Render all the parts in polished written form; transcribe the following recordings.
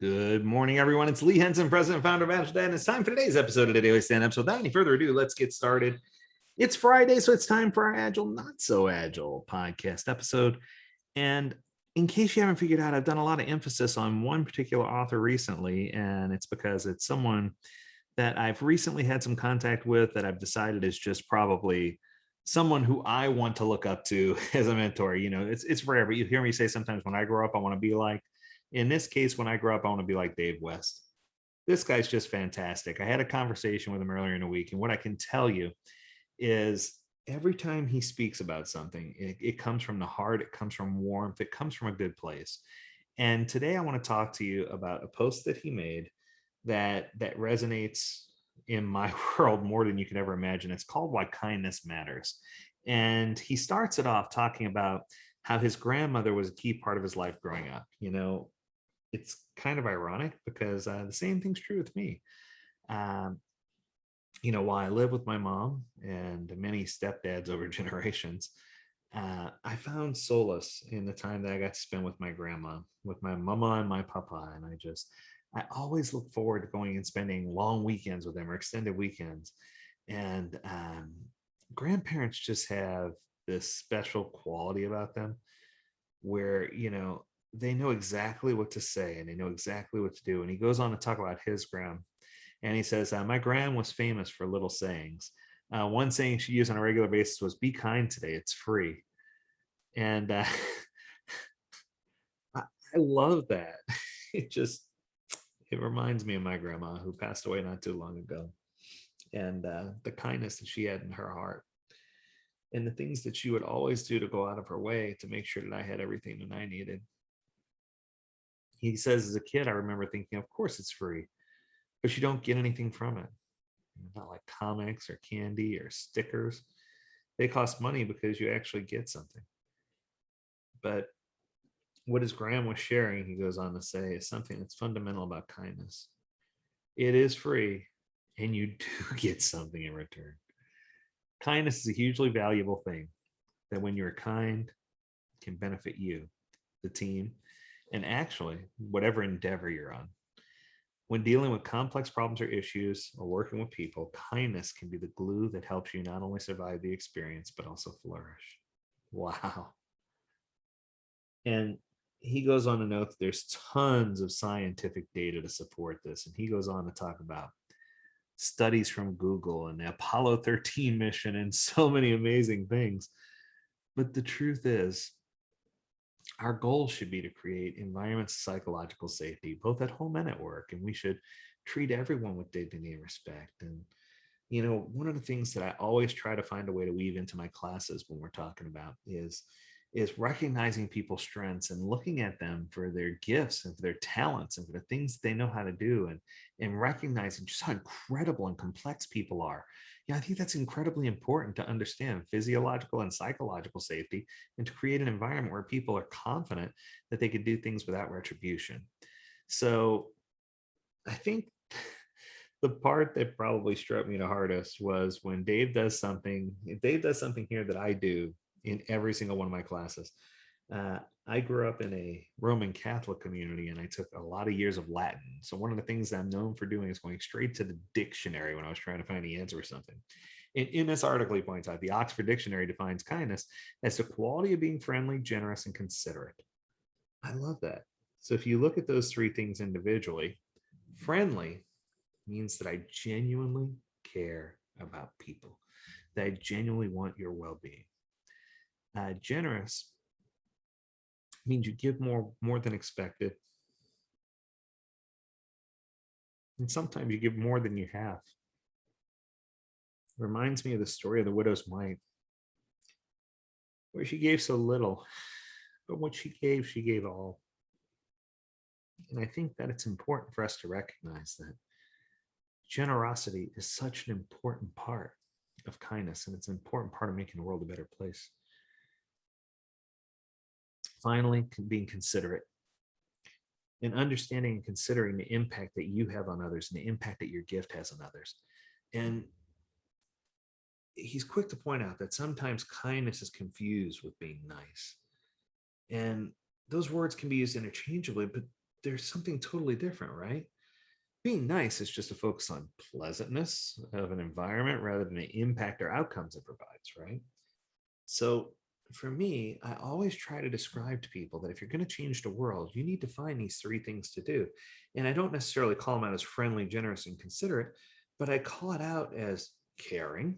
Good morning, everyone. It's Lee Henson, president and founder of Agiledad, and it's time for today's episode of the Daily Stand-Up. So without any further ado, let's get started. It's Friday, so it's time for our Agile, Not So Agile podcast episode. And in case you haven't figured out, I've done a lot of emphasis on one particular author recently, and it's because it's someone that I've recently had some contact with that I've decided is just probably someone who I want to look up to as a mentor. You know, it's rare, but you hear me say sometimes when I grow up, I want to be like. In this case, when I grow up, I want to be like Dave West. This guy's just fantastic. I had a conversation with him earlier in the week, and what I can tell you is every time he speaks about something, it comes from the heart, it comes from warmth, it comes from a good place. And today I want to talk to you about a post that he made that resonates in my world more than you can ever imagine. It's called Why Kindness Matters. And he starts it off talking about how his grandmother was a key part of his life growing up. You know, it's kind of ironic because the same thing's true with me. Um, while I live with my mom and many stepdads over generations, I found solace in the time that I got to spend with my grandma, with my mama and my papa. And I always look forward to going and spending long weekends with them or extended weekends. And grandparents just have this special quality about them where, they know exactly what to say and they know exactly what to do. And he goes on to talk about his gram. And he says, my gram was famous for little sayings. One saying she used on a regular basis was, "Be kind today, it's free." And I love that. It just, it reminds me of my grandma who passed away not too long ago. And the kindness that she had in her heart and the things that she would always do to go out of her way to make sure that I had everything that I needed. He says, as a kid, I remember thinking, of course it's free, but you don't get anything from it. Not like comics or candy or stickers. They cost money because you actually get something. But what his Graham was sharing, he goes on to say, is something that's fundamental about kindness. It is free, and you do get something in return. Kindness is a hugely valuable thing that when you're kind can benefit you, the team, and actually whatever endeavor you're on. When dealing with complex problems or issues or working with people, kindness can be the glue that helps you not only survive the experience, but also flourish. Wow. And he goes on to note that there's tons of scientific data to support this. And he goes on to talk about studies from Google and the Apollo 13 mission and so many amazing things. But the truth is, our goal should be to create environments of psychological safety, both at home and at work. And we should treat everyone with dignity and respect. And, one of the things that I always try to find a way to weave into my classes when we're talking about is recognizing people's strengths and looking at them for their gifts and for their talents and for the things they know how to do, and recognizing just how incredible and complex people are. I think that's incredibly important to understand physiological and psychological safety and to create an environment where people are confident that they can do things without retribution. So I think the part that probably struck me the hardest was when Dave does something here that I do in every single one of my classes. I grew up in a Roman Catholic community and I took a lot of years of Latin. So one of the things that I'm known for doing is going straight to the dictionary when I was trying to find the answer or something. In this article, he points out the Oxford Dictionary defines kindness as the quality of being friendly, generous, and considerate. I love that. So if you look at those three things individually, friendly means that I genuinely care about people, that I genuinely want your well-being. Generous means you give more than expected, and sometimes you give more than you have. It reminds me of the story of the widow's mite, where she gave so little, but what she gave all. And I think that it's important for us to recognize that generosity is such an important part of kindness, and it's an important part of making the world a better place. Finally, being considerate and understanding and considering the impact that you have on others and the impact that your gift has on others. And he's quick to point out that sometimes kindness is confused with being nice. And those words can be used interchangeably, but there's something totally different, right? Being nice is just a focus on pleasantness of an environment rather than the impact or outcomes it provides, right? So for me, I always try to describe to people that if you're going to change the world, you need to find these three things to do. And I don't necessarily call them out as friendly, generous, and considerate, but I call it out as caring,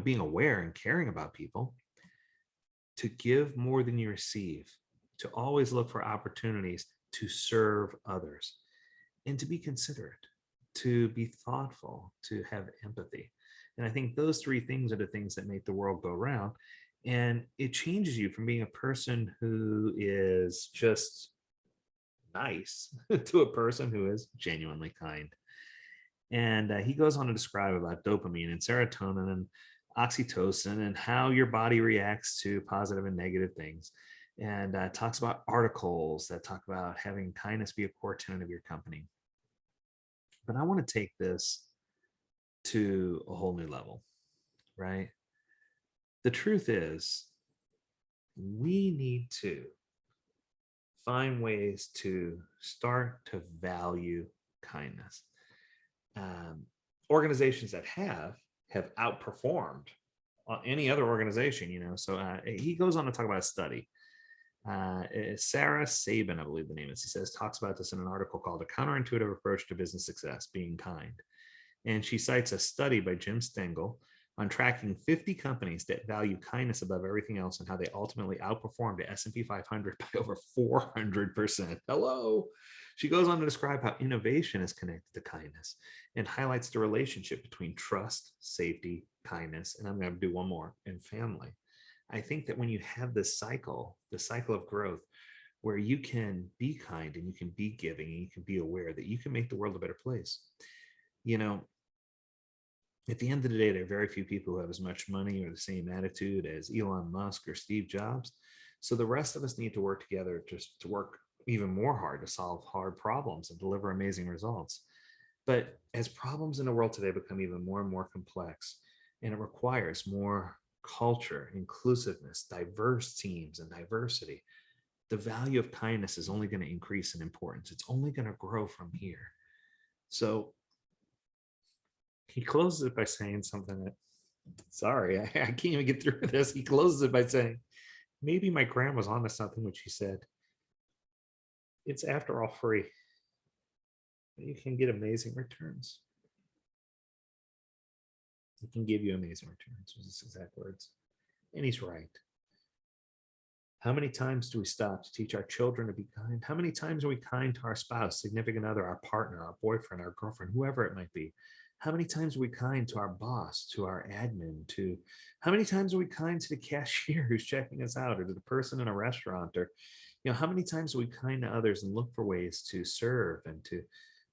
being aware and caring about people, to give more than you receive, to always look for opportunities to serve others, and to be considerate, to be thoughtful, to have empathy. And I think those three things are the things that make the world go round. And it changes you from being a person who is just nice to a person who is genuinely kind. And he goes on to describe about dopamine and serotonin and oxytocin and how your body reacts to positive and negative things. And talks about articles that talk about having kindness be a core tenet of your company. But I want to take this to a whole new level, right? The truth is, we need to find ways to start to value kindness. Organizations that have outperformed any other organization. So he goes on to talk about a study. Sarah Sabin, I believe the name is, he says, talks about this in an article called A Counterintuitive Approach to Business Success, Being Kind. And she cites a study by Jim Stengel on tracking 50 companies that value kindness above everything else and how they ultimately outperformed the S&P 500 by over 400%. Hello. She goes on to describe how innovation is connected to kindness and highlights the relationship between trust, safety, kindness, and I'm going to do one more, and family. I think that when you have this cycle, the cycle of growth, where you can be kind and you can be giving and you can be aware that you can make the world a better place. At the end of the day, there are very few people who have as much money or the same attitude as Elon Musk or Steve Jobs. So the rest of us need to work together just to work even more hard to solve hard problems and deliver amazing results. But as problems in the world today become even more and more complex, and it requires more culture, inclusiveness, diverse teams, and diversity, the value of kindness is only going to increase in importance. It's only going to grow from here. So he closes it by saying something that, sorry, I can't even get through this. He closes it by saying, maybe my grandma's onto something, which he said, it's after all free. You can get amazing returns. It can give you amazing returns, was his exact words. And he's right. How many times do we stop to teach our children to be kind? How many times are we kind to our spouse, significant other, our partner, our boyfriend, our girlfriend, whoever it might be? How many times are we kind to our boss, to our admin, to how many times are we kind to the cashier who's checking us out, or to the person in a restaurant, or how many times are we kind to others and look for ways to serve and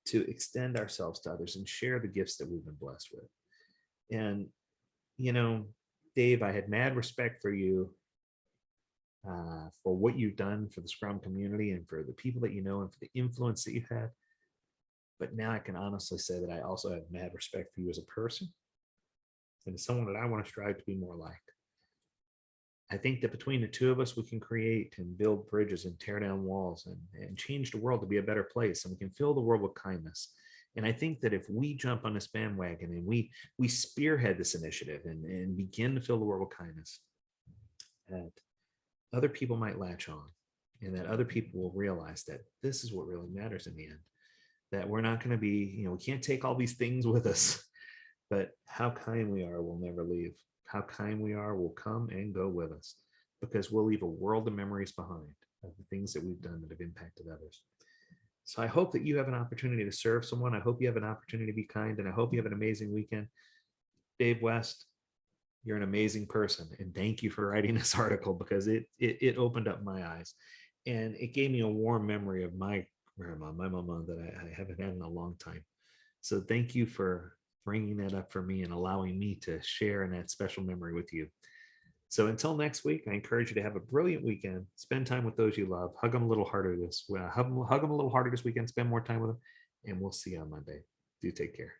to extend ourselves to others and share the gifts that we've been blessed with? And Dave, I had mad respect for you, for what you've done for the Scrum community and for the people that you know and for the influence that you've had. But now I can honestly say that I also have mad respect for you as a person and as someone that I want to strive to be more like. I think that between the two of us, we can create and build bridges and tear down walls and change the world to be a better place. And we can fill the world with kindness. And I think that if we jump on this bandwagon and we spearhead this initiative and begin to fill the world with kindness, that other people might latch on, and that other people will realize that this is what really matters in the end. That we're not going to be, we can't take all these things with us, but how kind we are will never leave. How kind we are will come and go with us, because we'll leave a world of memories behind of the things that we've done that have impacted others. So I hope that you have an opportunity to serve someone. I hope you have an opportunity to be kind, and I hope you have an amazing weekend. Dave West, you're an amazing person, and thank you for writing this article, because it opened up my eyes, and it gave me a warm memory of my grandma, my mama, that I haven't had in a long time. So thank you for bringing that up for me and allowing me to share in that special memory with you. So until next week, I encourage you to have a brilliant weekend. Spend time with those you love. Hug them a little harder hug them a little harder this weekend. Spend more time with them, and we'll see you on Monday. Do take care.